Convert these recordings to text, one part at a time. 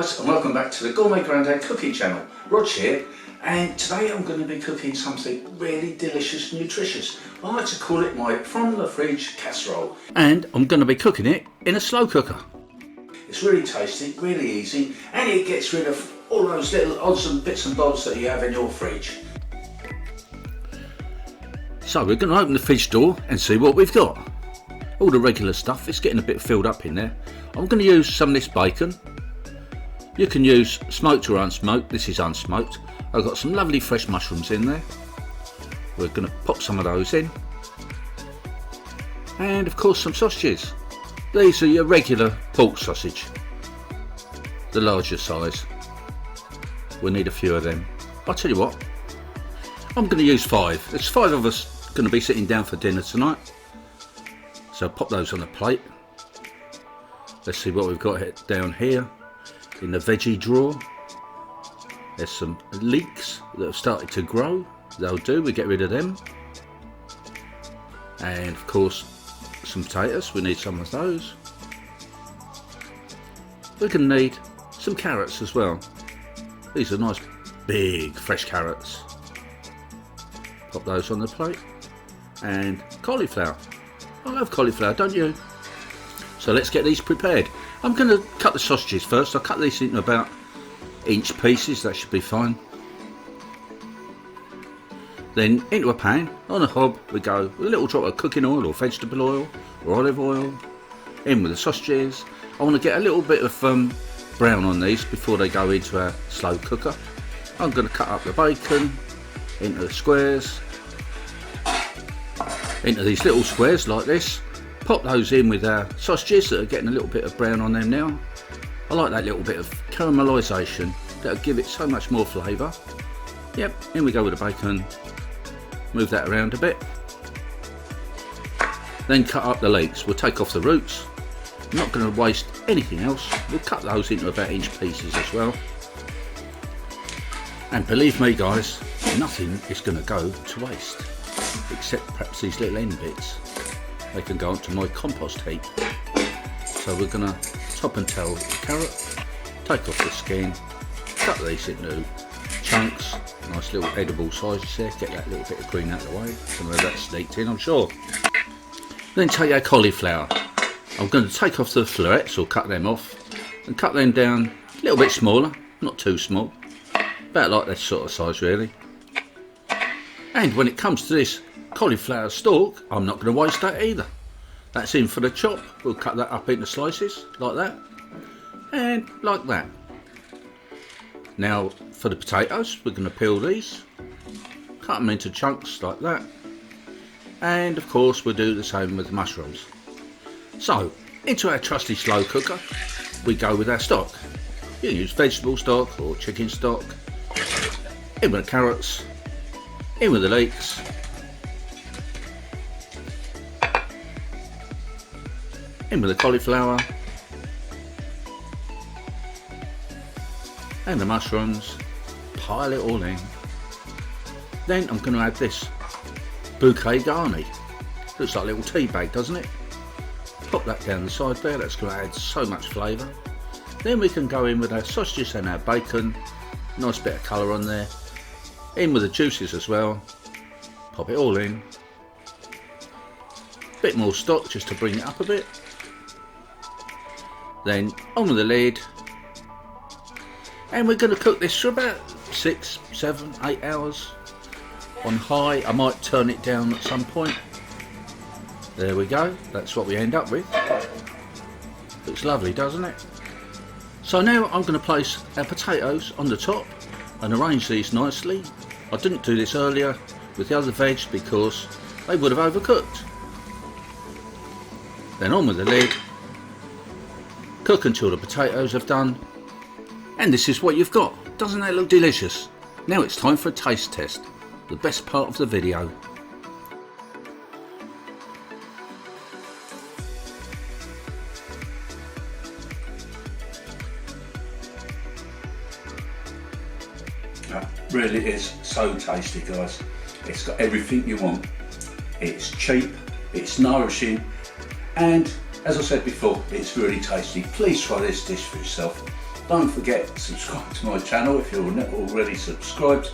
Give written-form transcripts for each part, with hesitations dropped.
guys, and welcome back to the Gourmet Grandad Cooking Channel. Rog here, and today I'm going to be cooking something really delicious and nutritious. I like to call it my from the fridge casserole. And I'm going to be cooking it in a slow cooker. It's really tasty, really easy, and it gets rid of all those little odds and bits and bobs that you have in your fridge. So we're going to open the fridge door and see what we've got. All the regular stuff, it's getting a bit filled up in there. I'm going to use some of this bacon. You can use smoked or unsmoked. This is unsmoked. I've got some lovely fresh mushrooms in there. We're going to pop some of those in. And of course some sausages. These are your regular pork sausage, the larger size. We'll need a few of them. I'll tell you what, I'm going to use 5. There's 5 of us going to be sitting down for dinner tonight. So pop those on a plate. Let's see what we've got down here in the veggie drawer. There's some leeks that have started to grow. They'll do, we get rid of them. And of course some potatoes, we need some of those. We're going to need some carrots as well. These are nice big fresh carrots. Pop those on the plate. And cauliflower. I love cauliflower, don't you? So let's get these prepared. I'm going to cut the sausages first. I'll cut these into about inch pieces, that should be fine. Then into a pan, on a hob we go with a little drop of cooking oil or vegetable oil or olive oil. In with the sausages. I want to get a little bit of brown on these before they go into a slow cooker. I'm going to cut up the bacon into the squares, into these little squares like this. Pop those in with our sausages that are getting a little bit of brown on them now. I like that little bit of caramelisation, that'll give it so much more flavour. Yep, in we go with the bacon. Move that around a bit. Then cut up the leeks. We'll take off the roots. I'm not going to waste anything else. We'll cut those into about inch pieces as well. And believe me guys, nothing is going to go to waste, except perhaps these little end bits. They can go onto my compost heap. So we're going to top and tail the carrot, take off the skin, cut these into chunks, nice little edible sizes there, get that little bit of green out of the way, some of that sneaked in I'm sure. Then take our cauliflower. I'm going to take off the florets or cut them off and cut them down a little bit smaller, not too small, about like this sort of size really. And when it comes to this cauliflower stalk, I'm not going to waste that either. That's in for the chop. We'll cut that up into slices like that and like that. Now for the potatoes, we're going to peel these, cut them into chunks like that, and of course we'll do the same with the mushrooms. So into our trusty slow cooker we go with our stock. You can use vegetable stock or chicken stock. In with the carrots, in with the leeks, in with the cauliflower and the mushrooms, pile it all in. Then I'm going to add this bouquet garni. Looks like a little tea bag, doesn't it? Pop that down the side there, that's going to add so much flavour. Then we can go in with our sausages and our bacon, nice bit of colour on there. In with the juices as well, pop it all in. Bit more stock just to bring it up a bit. Then on with the lid, and we're going to cook this for about 6, 7, 8 hours on high. I might turn it down at some point. There we go, that's what we end up with. Looks lovely, doesn't it? So now I'm going to place our potatoes on the top and arrange these nicely. I didn't do this earlier with the other veg because they would have overcooked. Then on with the lid. Cook until the potatoes have done, and this is what you've got. Doesn't that look delicious? Now it's time for a taste test, the best part of the video. That really is so tasty guys. It's got everything you want. It's cheap, it's nourishing, and as I said before, it's really tasty. Please try this dish for yourself. Don't forget to subscribe to my channel if you're not already subscribed.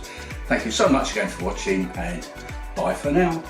Thank you so much again for watching, and bye for now.